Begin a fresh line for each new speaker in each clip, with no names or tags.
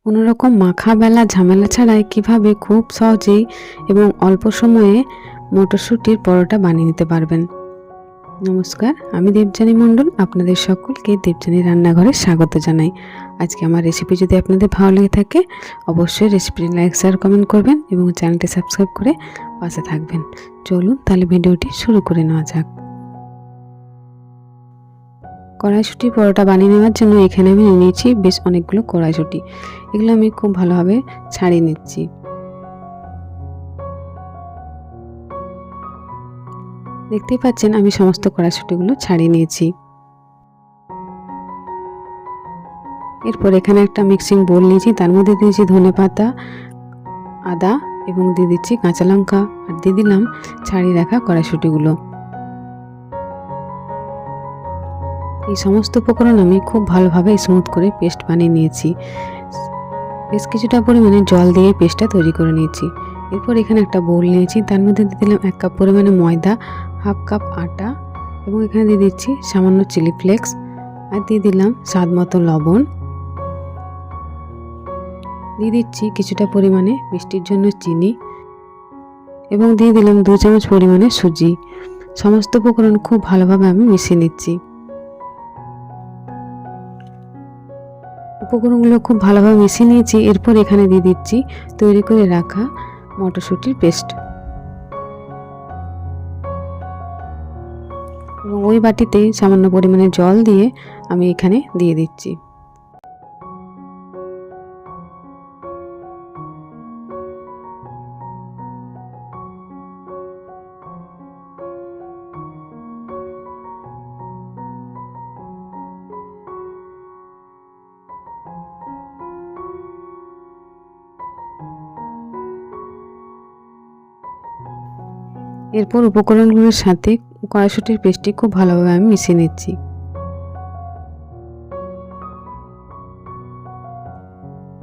কোনো রকম মাখা বেলা ঝামেলা ছাড়াই কিভাবে খুব সহজেই এবং অল্প সময়ে মটরশুঁটির পরোটা বানিয়ে নিতে পারবেন। নমস্কার, আমি দেবযানী মণ্ডল। আপনাদের সকলকে দেবযানী রান্নাঘরে স্বাগত জানাই। আজকে আমার রেসিপি যদি আপনাদের ভালো লেগে থাকে অবশ্যই রেসিপিটি লাইক, শেয়ার, কমেন্ট করবেন এবং চ্যানেলটি সাবস্ক্রাইব করে পাশে থাকবেন। চলুন তাহলে ভিডিওটি শুরু করে নেওয়া যাক। কড়াইশুঁটি পরোটা বানিয়ে নেওয়ার জন্য এখানে আমি নিয়ে নিয়েছি বেশ অনেকগুলো কড়াইশুঁটি। এগুলো আমি খুব ভালোভাবে ছাড়িয়ে নিচ্ছি। দেখতেই পাচ্ছেন আমি সমস্ত কড়াইশুঁটিগুলো ছাড়িয়ে নিয়েছি। এরপর এখানে একটা মিক্সিং বোল নিয়েছি, তার মধ্যে দিয়েছি ধনেপাতা, আদা এবং দিয়ে দিচ্ছি কাঁচা লঙ্কা আর দিয়ে দিলাম ছাড়িয়ে রাখা কড়াইশুঁটিগুলো। এই সমস্ত উপকরণ আমি খুব ভালোভাবে স্মুথ করে পেস্ট বানিয়ে নিয়েছি। বেশ কিছুটা পরিমাণে জল দিয়ে পেস্টটা তৈরি করে নিয়েছি। এরপর এখানে একটা বোল নিয়েছি, তার মধ্যে দিয়ে দিলাম 1 কাপ পরিমাণে ময়দা, হাফ কাপ আটা এবং এখানে দিয়ে দিচ্ছি সামান্য চিলি ফ্লেক্স আর দিয়ে দিলাম স্বাদ মতো লবণ। দিয়ে দিচ্ছি কিছুটা পরিমাণে মিষ্টির জন্য চিনি এবং দিয়ে দিলাম 2 চামচ পরিমাণে সুজি। সমস্ত উপকরণ খুব ভালোভাবে আমি মিশিয়ে নিচ্ছি। উপকরণগুলো খুব ভালোভাবে মিশিয়ে নিয়েছি। এরপর এখানে দিয়ে দিচ্ছি তৈরি করে রাখা মটরশুঁটির পেস্ট এবং ওই বাটিতে সামান্য পরিমাণে জল দিয়ে আমি এখানে দিয়ে দিচ্ছি। এরপর উপকরণগুলোর সাথে কড়াইশুঁটির পেস্টটি খুব ভালোভাবে আমি মিশিয়ে নিচ্ছি।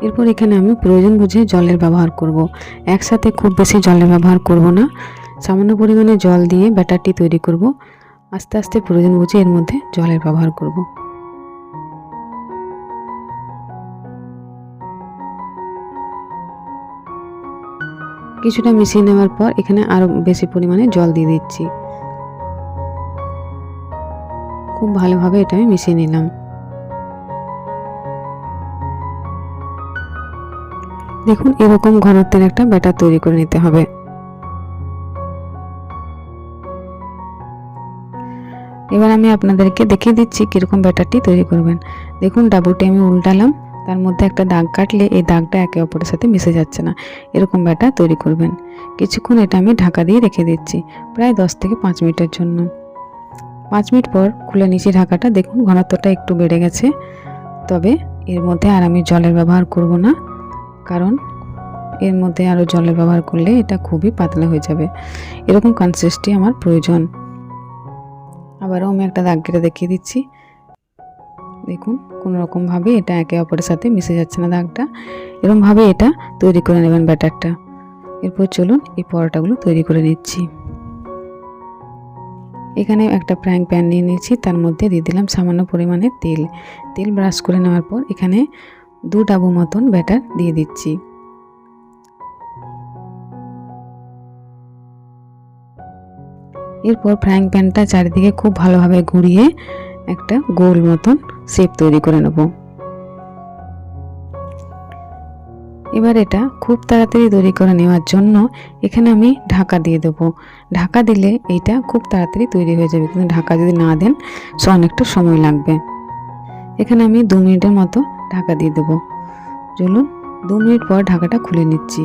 এরপর এখানে আমি প্রয়োজন বুঝে জলের ব্যবহার করব। একসাথে খুব বেশি জলের ব্যবহার করব না, সামান্য পরিমাণে জল দিয়ে ব্যাটারটি তৈরি করব। আস্তে আস্তে প্রয়োজন বুঝে এর মধ্যে জলের ব্যবহার করব। কিছুটা মিশিয়ে নেওয়ার পর এখানে আরও বেশি পরিমাণে জল দিয়ে দিচ্ছি। খুব ভালোভাবে এটা আমি মিশিয়ে নিলাম। দেখুন এরকম ঘনত্বের একটা ব্যাটার তৈরি করে নিতে হবে। এবার আমি আপনাদেরকে দেখিয়ে দিচ্ছি কীরকম ব্যাটারটি তৈরি করবেন। দেখুন ডাবুটি আমি উল্টালাম, তার মধ্যে একটা দাগ কাটলে এই দাগটা একে অপরের সাথে মিশে যাচ্ছে না। এরকম ব্যাটার তৈরি করবেন। কিছুক্ষণ এটা আমি ঢাকা দিয়ে রেখে দিচ্ছি, প্রায় 10 থেকে 5 মিনিটের জন্য। 5 মিনিট পর খুলে নিচে ঢাকাটা, দেখুন ঘনত্বটা একটু বেড়ে গেছে। তবে এর মধ্যে আর আমি জলের ব্যবহার করব না, কারণ এর মধ্যে আরও জলের ব্যবহার করলে এটা খুবই পাতলা হয়ে যাবে। এরকম কনসিস্টেন্সি আমার প্রয়োজন। আবারও আমি একটা দাগ কেটে দেখিয়ে দিচ্ছি। দেখুন কোনো রকমভাবে এটা একে অপরের সাথে মিশে যাচ্ছে না দাগটা। এরকমভাবে এটা তৈরি করে নেবেন ব্যাটারটা। এরপর চলুন এই পরোটাগুলো তৈরি করে নিচ্ছি। এখানে একটা ফ্রাইং প্যান নিয়ে নিয়েছি, তার মধ্যে দিয়ে দিলাম সামান্য পরিমাণে তেল। তেল ব্রাশ করে নেওয়ার পর এখানে 2 ডাবু মতন ব্যাটার দিয়ে দিচ্ছি। এরপর ফ্রাইং প্যানটা চারিদিকে খুব ভালোভাবে ঘুরিয়ে একটা গোল মতন শেপ তৈরি করে নেব। এবার এটা খুব তাড়াতাড়ি তৈরি করে নেওয়ার জন্য এখানে আমি ঢাকা দিয়ে দেবো। ঢাকা দিলে এটা খুব তাড়াতাড়ি তৈরি হয়ে যাবে, কিন্তু ঢাকা যদি না দেন অনেকটা সময় লাগবে। এখানে আমি 2 মিনিটের মতো ঢাকা দিয়ে দেবো। চলুন 2 মিনিট পর ঢাকাটা খুলে নিচ্ছি।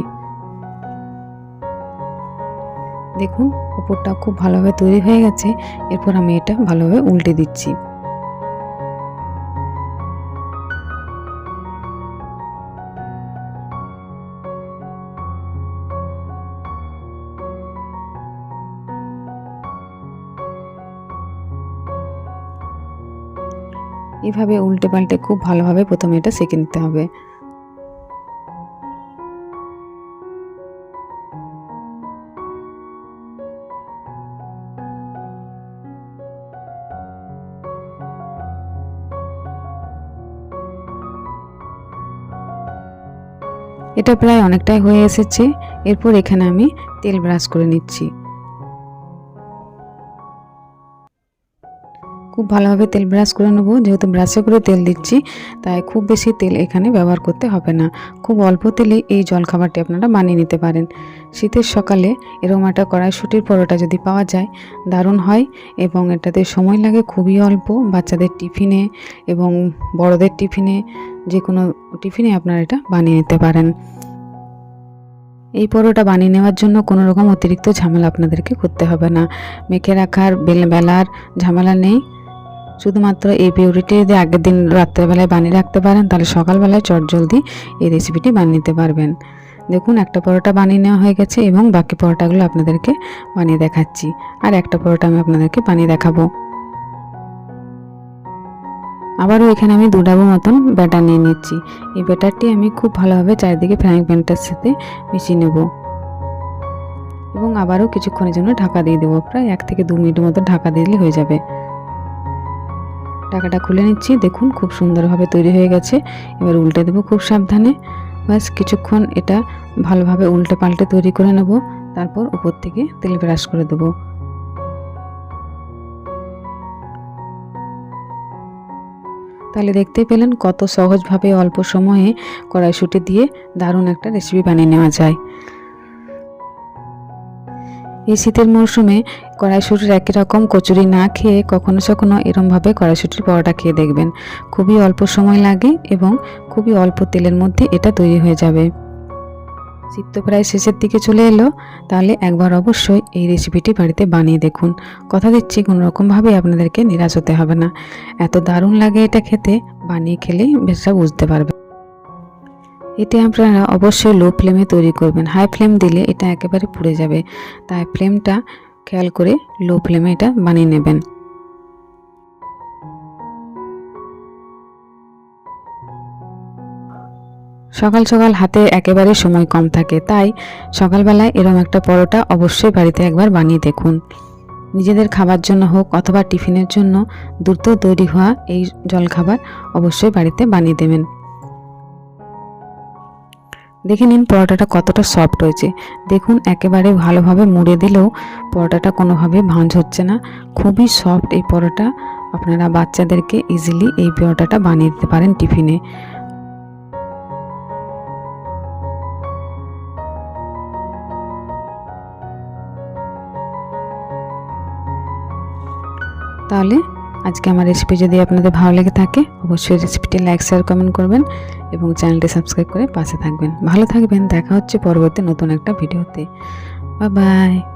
দেখুন উপরটা খুব ভালোভাবে তৈরি হয়ে গেছে। এরপর আমি এটা ভালোভাবে উল্টে দিচ্ছি। এভাবে উল্টে পাল্টে খুব ভালোভাবে প্রথমে এটা সেঁকে নিতে হবে। এটা প্রায় অনেকটাই হয়ে এসেছে। এরপর এখানে আমি তেল ব্রাশ করে নিচ্ছি। খুব ভালোভাবে তেল ব্রাশ করে নেব। যেহেতু ব্রাশে করে তেল দিচ্ছি তাই খুব বেশি তেল এখানে ব্যবহার করতে হবে না। খুব অল্প তেলে এই জলখাবারটি আপনারা বানিয়ে নিতে পারেন। শীতের সকালে এরকম একটা কড়াইশুঁটির পরোটা যদি পাওয়া যায় দারুণ হয়, এবং এটাতে সময় লাগে খুবই অল্প। বাচ্চাদের টিফিনে এবং বড়দের টিফিনে, যে কোনো টিফিনে আপনারা এটা বানিয়ে নিতে পারেন। এই পরোটা বানিয়ে নেওয়ার জন্য কোনো রকম অতিরিক্ত ঝামেলা আপনাদেরকে করতে হবে না। মেখে রাখার বেলার ঝামেলা নেই। শুধুমাত্র এই পিউরিটি যদি আগের দিন রাত্রেবেলায় বানিয়ে রাখতে পারেন তাহলে সকালবেলায় চটজলদি এই রেসিপিটি বানিয়ে নিতে পারবেন। দেখুন একটা পরোটা বানিয়ে নেওয়া হয়ে গেছে এবং বাকি পরোটাগুলো আপনাদেরকে বানিয়ে দেখাচ্ছি। আর একটা পরোটা আমি আপনাদেরকে বানিয়ে দেখাবো। আবারও এখানে আমি 2 ডাবু মতন ব্যাটার নিয়ে নিচ্ছি। এই ব্যাটারটি আমি খুব ভালোভাবে চারিদিকে ফ্রাইং প্যানটার সাথে মিশিয়ে নেব এবং আবারও কিছুক্ষণের জন্য ঢাকা দিয়ে দেবো। প্রায় 1 থেকে 2 মিনিট মতো ঢাকা দিলে হয়ে যাবে। ঢাকাটা খুলে নিচ্ছি। দেখুন খুব সুন্দরভাবে তৈরি হয়ে গেছে। এবার উল্টে দেবো খুব সাবধানে। ব্যাস কিছুক্ষণ এটা ভালোভাবে উল্টে পাল্টে তৈরি করে নেব। তারপর উপর থেকে তেল ব্রাশ করে দেবো। তাহলে দেখতেই পেলেন কত সহজভাবে অল্প সময়ে কড়াইশুঁটি দিয়ে দারুণ একটা রেসিপি বানিয়ে নেওয়া যায়। এই শীতের মরশুমে কড়াইশুঁটির একই রকম কচুরি না খেয়ে কখনো কখনো এরমভাবে কড়াইশুঁটির পরোটা খেয়ে দেখবেন। খুবই অল্প সময় লাগে এবং খুবই অল্প তেলের মধ্যে এটা তৈরি হয়ে যাবে। শীত তো প্রায় শেষের দিকে চলে এলো, তাহলে একবার অবশ্যই এই রেসিপিটি বাড়িতে বানিয়ে দেখুন। কথা দিচ্ছি কোনো রকমভাবে আপনাদেরকে নিরাশ হতে হবে না। এত দারুণ লাগে এটা খেতে, বানিয়ে খেলেই বেশটা বুঝতে পারবে। এটা আপনারা অবশ্যই লো ফ্লেমে তৈরি করবেন। হাই ফ্লেম দিলে এটা একেবারে পুড়ে যাবে, তাই ফ্লেমটা খেয়াল করে লো ফ্লেমে এটা বানিয়ে নেবেন। সকাল সকাল হাতে একেবারে সময় কম থাকে, তাই সকালবেলায় এরকম একটা পরোটা অবশ্যই বাড়িতে একবার বানিয়ে দেখুন। নিজেদের খাবার জন্য হোক অথবা টিফিনের জন্য দ্রুত তৈরি হওয়া এই জলখাবার অবশ্যই বাড়িতে বানিয়ে দেবেন। দেখে নিন পরোটাটা কতটা সফট হয়েছে। দেখুন একেবারে ভালোভাবে মুড়ে দিলেও পরোটাটা কোনোভাবে ভাঁজ হচ্ছে না। খুবই সফট এই পরোটা। আপনারা বাচ্চাদেরকে ইজিলি এই পরোটাটা বানিয়ে দিতে পারেন টিফিনে। তাহলে আজকে আমার রেসিপি যদি আপনাদের ভালো লেগে থাকে অবশ্যই রেসিপিটি লাইক শেয়ার কমেন্ট করবেন এবং চ্যানেলটি সাবস্ক্রাইব করে পাশে থাকবেন। ভালো থাকবেন। দেখা হচ্ছে পরবর্তী নতুন একটা ভিডিওতে। Bye bye.